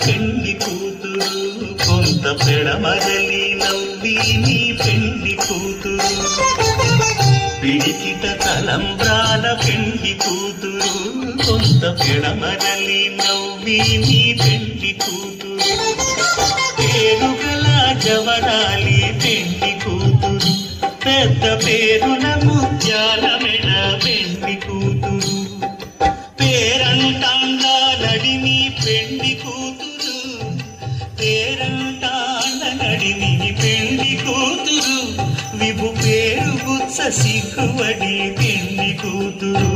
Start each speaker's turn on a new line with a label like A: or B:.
A: పెండి కూతురు కొంత పెడమరలి నవ్వి నీ పెండి కూతురు పిడికిట తలంబ్రాల పెండి కూతురు కొంత పెడమరలి నవ్వి నీ పెండి కూతురు పేరుగల జవరాలి పెండి కూతురు పెద్ద పేరున ముత్యాల మెడ పెండి కూతురు పేరంటాండా నడిని పెండి కూతురు పేరంటాండ నడిని పెండి కూతురు విభు పేరు గుత్స సిగ్గువడి పెండి కూతురు